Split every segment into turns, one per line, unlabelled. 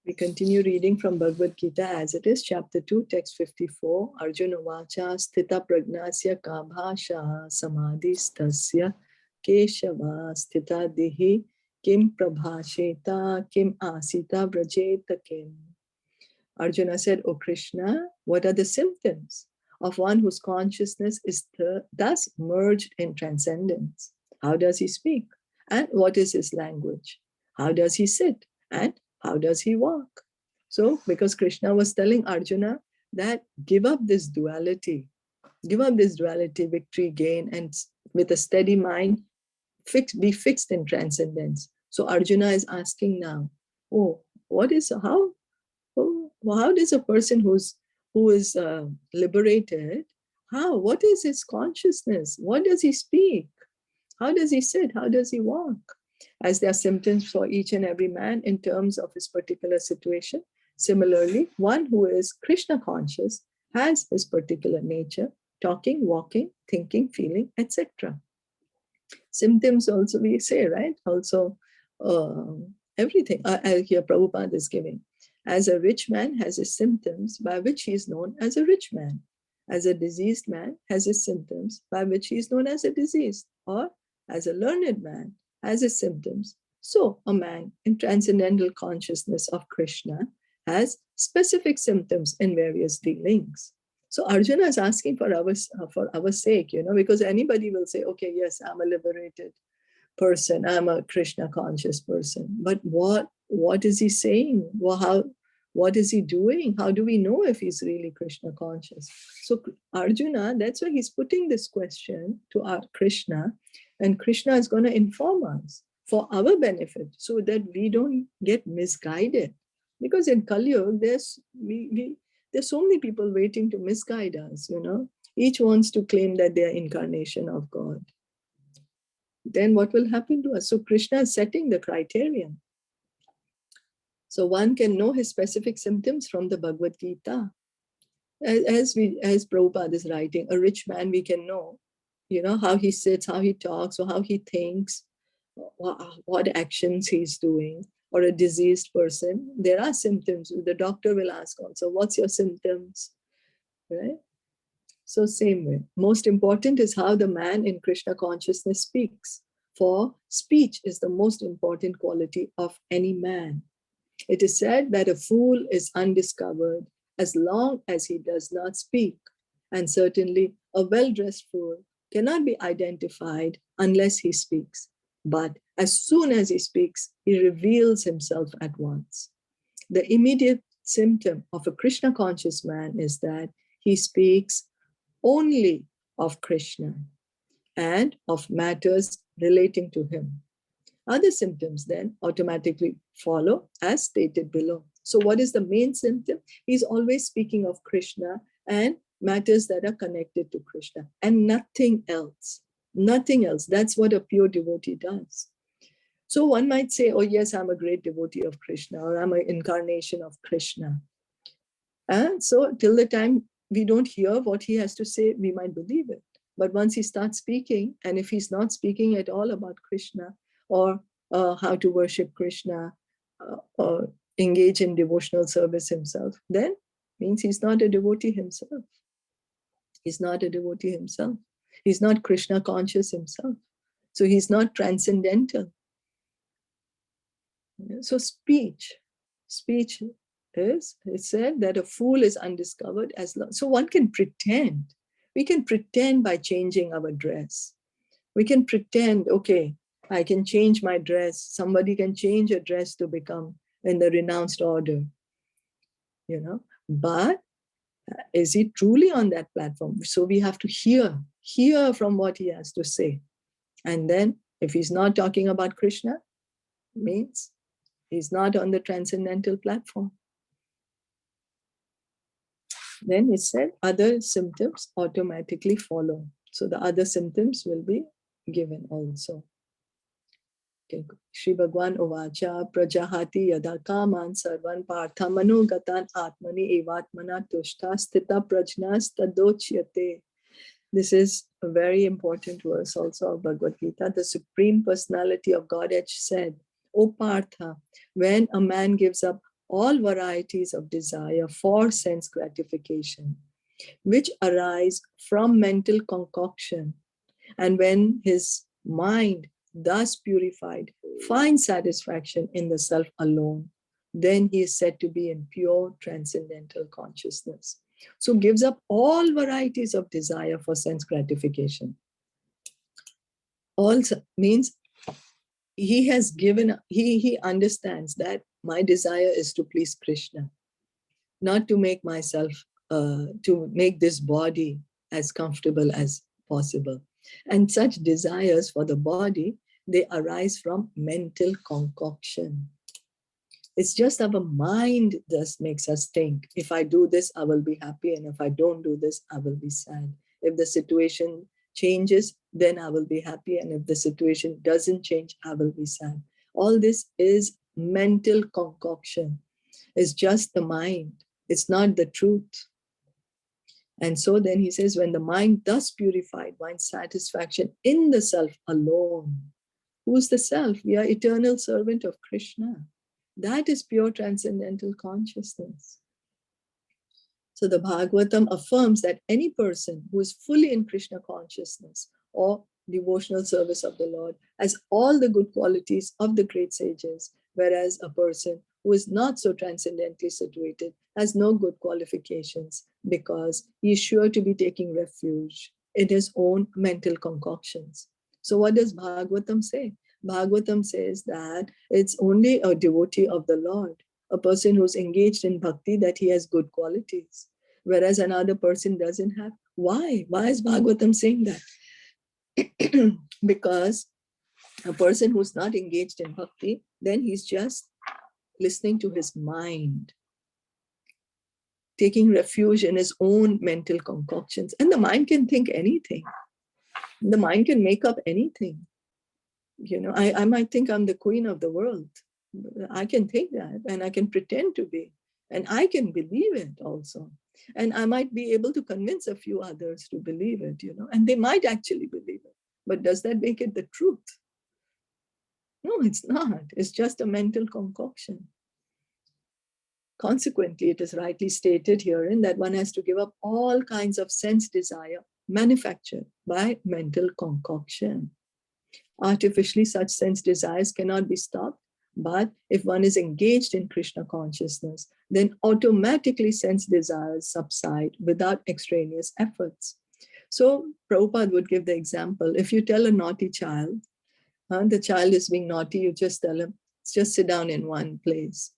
We continue reading from Bhagavad Gita as it is, chapter 2, text 54. Arjuna vacha sthita pragnasya kabhasha samadhistasya keshava sthita dihi kim prabhasheta kim asita vrajeta kim. Arjuna said, O Krishna, what are the symptoms of one whose consciousness is thus merged in transcendence? How does he speak? And what is his language? How does he sit? And how does he walk? So, because Krishna was telling Arjuna that give up this duality, victory, gain, and with a steady mind, be fixed in transcendence. So Arjuna is asking now, how does a person who is liberated, what is his consciousness? What does he speak? How does he sit? How does he walk? As there are symptoms for each and every man in terms of his particular situation. Similarly, one who is Krishna conscious has his particular nature, talking, walking, thinking, feeling, etc. Symptoms also we say, right? Also, everything. Here Prabhupada is giving. As a rich man has his symptoms by which he is known as a rich man. As a diseased man has his symptoms by which he is known as a diseased. Or as a learned man has his symptoms. So a man in transcendental consciousness of Krishna has specific symptoms in various dealings. So Arjuna is asking for our sake, because anybody will say, okay, yes, I'm a liberated person, I'm a Krishna conscious person. But what is he saying? Well, what is he doing? How do we know if he's really Krishna conscious? So Arjuna, that's why he's putting this question to our Krishna, and Krishna is going to inform us for our benefit so that we don't get misguided. Because in Kali Yuga, there's so many people waiting to misguide us, Each wants to claim that they are incarnation of God. Then what will happen to us? So Krishna is setting the criterion. So one can know his specific symptoms from the Bhagavad Gita. As Prabhupada is writing, a rich man we can know, how he sits, how he talks, or how he thinks, what actions he's doing. Or a diseased person, there are symptoms. The doctor will ask also, what's your symptoms? Right? So same way. Most important is how the man in Krishna consciousness speaks. For speech is the most important quality of any man. It is said that a fool is undiscovered as long as he does not speak. And certainly a well-dressed fool cannot be identified unless he speaks. But as soon as he speaks, he reveals himself at once. The immediate symptom of a Krishna conscious man is that he speaks only of Krishna and of matters relating to him. Other symptoms then automatically follow as stated below. So what is the main symptom? He's always speaking of Krishna and matters that are connected to Krishna and nothing else. Nothing else. That's what a pure devotee does. So one might say, oh yes, I'm a great devotee of Krishna, or I'm an incarnation of Krishna. And so till the time we don't hear what he has to say, we might believe it. But once he starts speaking, and if he's not speaking at all about Krishna, or how to worship Krishna, or engage in devotional service himself, then means he's not a devotee himself. He's not a devotee himself. He's not Krishna conscious himself. So he's not transcendental. So speech is, it said that a fool is undiscovered as long. So one can pretend. We can pretend by changing our dress. We can pretend, okay, I can change my dress. Somebody can change a dress to become in the renounced order, But is he truly on that platform? So we have to hear from what he has to say. And then if he's not talking about Krishna, means he's not on the transcendental platform. Then it said other symptoms automatically follow. So the other symptoms will be given also. Okay. Shri Bhagwan Ovacha Prajahati Yada Kaman Sarvan Partha Manogatan Atmani Evatmana Tushta Stita Prajnas Tadochyate. This is a very important verse also of Bhagavad Gita. The Supreme Personality of Godhead said, O Partha, when a man gives up all varieties of desire for sense gratification, which arise from mental concoction. And when his mind, thus purified, finds satisfaction in the self alone, then he is said to be in pure transcendental consciousness. So gives up all varieties of desire for sense gratification. Also means he has given, he understands that my desire is to please Krishna, not to make myself, to make this body as comfortable as possible. And such desires for the body, they arise from mental concoction. It's just our mind that makes us think, if I do this, I will be happy. And if I don't do this, I will be sad. If the situation changes, then I will be happy. And if the situation doesn't change, I will be sad. All this is mental concoction. It's just the mind. It's not the truth. And so then he says, when the mind thus purified finds satisfaction in the self alone. Who's the self? We are eternal servant of Krishna. That is pure transcendental consciousness. So the Bhagavatam affirms that any person who is fully in Krishna consciousness or devotional service of the Lord has all the good qualities of the great sages, whereas a person who is not so transcendently situated has no good qualifications, because he is sure to be taking refuge in his own mental concoctions. So what does Bhagavatam say? Bhagavatam says that it's only a devotee of the Lord, a person who's engaged in bhakti, that he has good qualities, whereas another person doesn't have. Why? Why is Bhagavatam saying that? Because a person who's not engaged in bhakti, then he's just listening to his mind, taking refuge in his own mental concoctions. And the mind can think anything. The mind can make up anything. You know, I might think I'm the queen of the world. I can think that, and I can pretend to be, and I can believe it also. And I might be able to convince a few others to believe it, you know, and they might actually believe it. But does that make it the truth? No, it's not. It's just a mental concoction. Consequently, it is rightly stated herein that one has to give up all kinds of sense desire manufactured by mental concoction. Artificially, such sense desires cannot be stopped, but if one is engaged in Krishna consciousness, then automatically sense desires subside without extraneous efforts. So Prabhupada would give the example, if you tell a naughty child, the child is being naughty, you just tell him, just sit down in one place.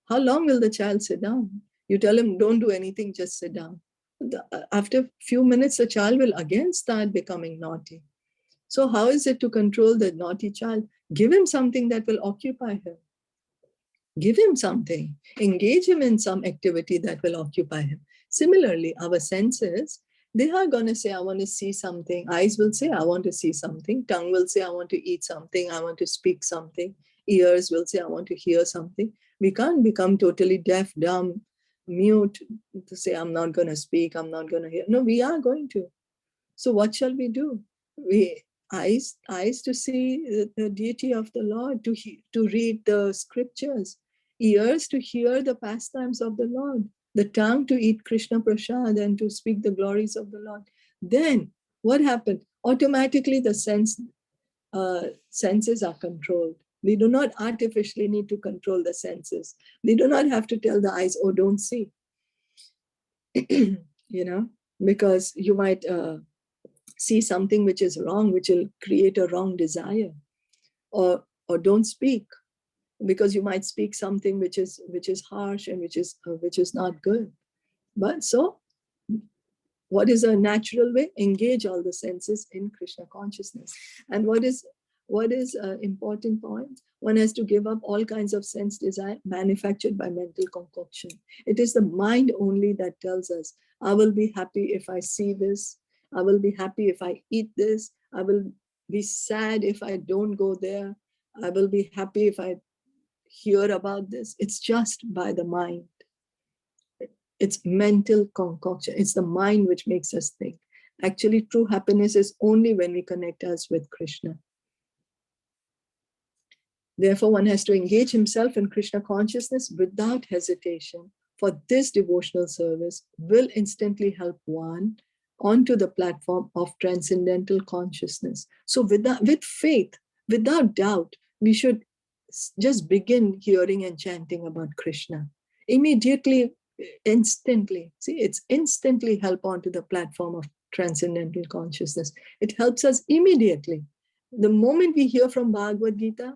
How long will the child sit down? You tell him, don't do anything, just sit down. After a few minutes, the child will again start becoming naughty. So how is it to control the naughty child? Give him something that will occupy him. Give him something. Engage him in some activity that will occupy him. Similarly, our senses, they are going to say, I want to see something. Eyes will say, I want to see something. Tongue will say, I want to eat something. I want to speak something. Ears will say, I want to hear something. We can't become totally deaf, dumb, mute to say, I'm not going to speak, I'm not going to hear. No, we are going to. So what shall we do? Eyes to see the deity of the Lord, to read the scriptures, ears to hear the pastimes of the Lord, the tongue to eat Krishna Prasad and to speak the glories of the Lord. Then what happened? Automatically the senses are controlled. We do not artificially need to control the senses. We do not have to tell the eyes, oh, don't see. You know, because you might see something which is wrong, which will create a wrong desire. Or don't speak, because you might speak something which is harsh and which is not good. But so what is a natural way? Engage all the senses in Krishna consciousness. And what is an important point? One has to give up all kinds of sense desire manufactured by mental concoction. It is the mind only that tells us, I will be happy if I see this. I will be happy if I eat this. I will be sad if I don't go there. I will be happy if I hear about this. It's just by the mind. It's mental concoction. It's the mind which makes us think. Actually, true happiness is only when we connect us with Krishna. Therefore, one has to engage himself in Krishna consciousness without hesitation, for this devotional service will instantly help one onto the platform of transcendental consciousness. So with faith, without doubt, we should just begin hearing and chanting about Krishna. Immediately, instantly. See, it's instantly help onto the platform of transcendental consciousness. It helps us immediately. The moment we hear from Bhagavad Gita,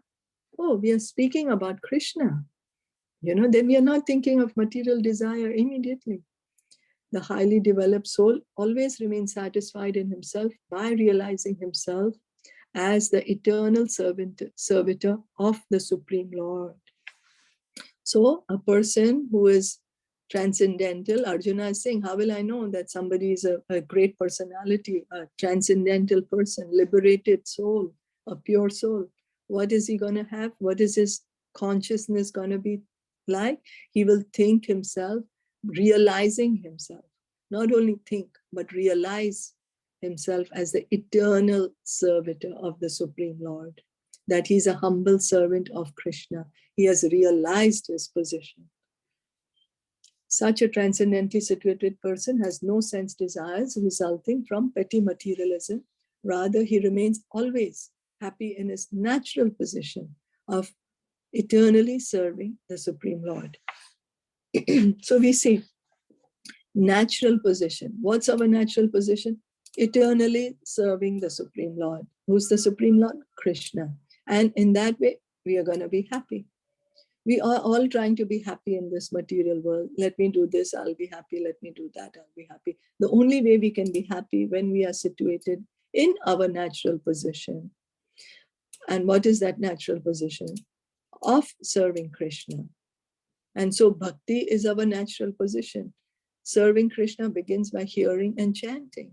oh, we are speaking about Krishna. Then we are not thinking of material desire immediately. The highly developed soul always remains satisfied in himself by realizing himself as the eternal servitor of the Supreme Lord. So a person who is transcendental, Arjuna is saying, how will I know that somebody is a great personality, a transcendental person, liberated soul, a pure soul? What is he going to have? What is his consciousness going to be like? He will think himself, realizing himself. Not only think, but realize himself as the eternal servitor of the Supreme Lord, that he's a humble servant of Krishna. He has realized his position. Such a transcendently situated person has no sense desires resulting from petty materialism. Rather, he remains always happy in his natural position of eternally serving the Supreme Lord. So we see natural position. What's our natural position? Eternally serving the Supreme Lord. Who's the Supreme Lord? Krishna. And in that way, we are going to be happy. We are all trying to be happy in this material world. Let me do this, I'll be happy. Let me do that, I'll be happy. The only way we can be happy when we are situated in our natural position. And what is that natural position? Of serving Krishna. And so bhakti is our natural position. Serving Krishna begins by hearing and chanting.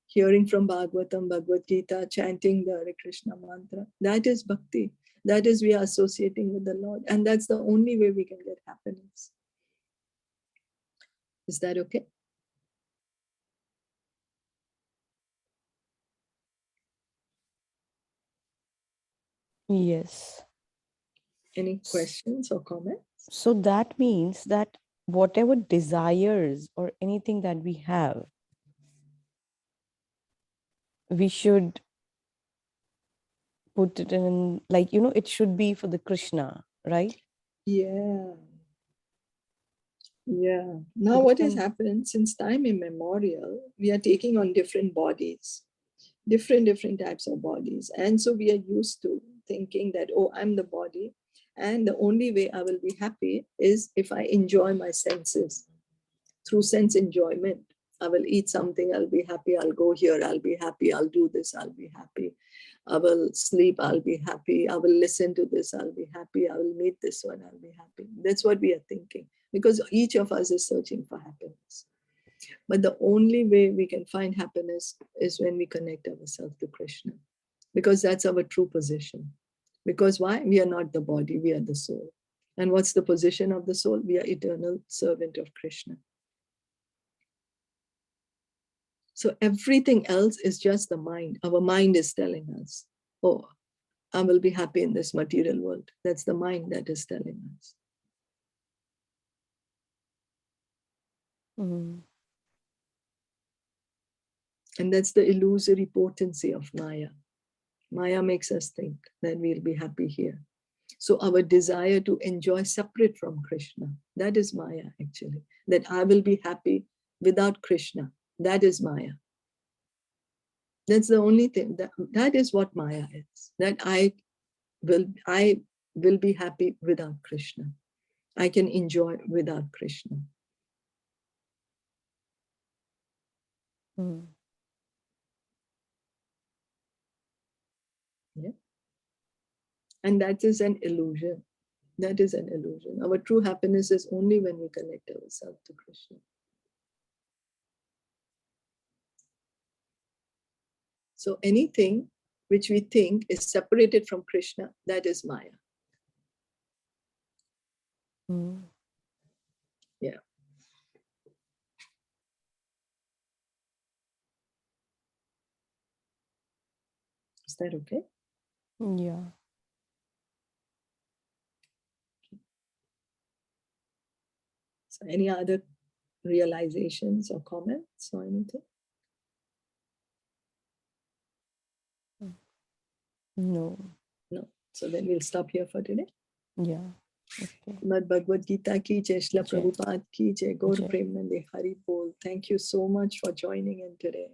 Hearing from Bhagavatam, Bhagavad Gita, chanting the Hare Krishna mantra. That is bhakti. That is, we are associating with the Lord. And that's the only way we can get happiness. Is that okay?
Yes.
Any questions or comments?
So that means that whatever desires or anything that we have, we should put it in, like, it should be for the Krishna, right?
Yeah. Yeah. Now what has happened since time immemorial, we are taking on different bodies, different types of bodies. And so we are used to thinking that, oh, I'm the body. And the only way I will be happy is if I enjoy my senses through sense enjoyment. I will eat something, I'll be happy. I'll go here, I'll be happy. I'll do this, I'll be happy. I will sleep, I'll be happy. I will listen to this, I'll be happy. I will meet this one, I'll be happy. That's what we are thinking, because each of us is searching for happiness. But the only way we can find happiness is when we connect ourselves to Krishna, because that's our true position. Because why? We are not the body, we are the soul. And what's the position of the soul? We are eternal servant of Krishna. So everything else is just the mind. Our mind is telling us, oh, I will be happy in this material world. That's the mind that is telling us.
Mm-hmm.
And that's the illusory potency of Maya. Maya makes us think that we'll be happy here. So our desire to enjoy separate from Krishna, that is Maya actually. That I will be happy without Krishna, that is Maya. That's the only thing, that is what Maya is. That I will be happy without Krishna. I can enjoy without Krishna.
Mm.
Yeah. And that is an illusion. That is an illusion. Our true happiness is only when we connect ourselves to Krishna. So anything which we think is separated from Krishna, that is Maya.
Mm.
Yeah. Is that okay?
Yeah.
So any other realizations or comments or anything?
No.
No. So then we'll stop here for today.
Yeah. Okay.
Srimad Bhagavad Gita ki jai, Srila
Jai.
Prabhupada ki jai, Gaur
Jai.
Premanande Hari Bol. Thank you so much for joining in today.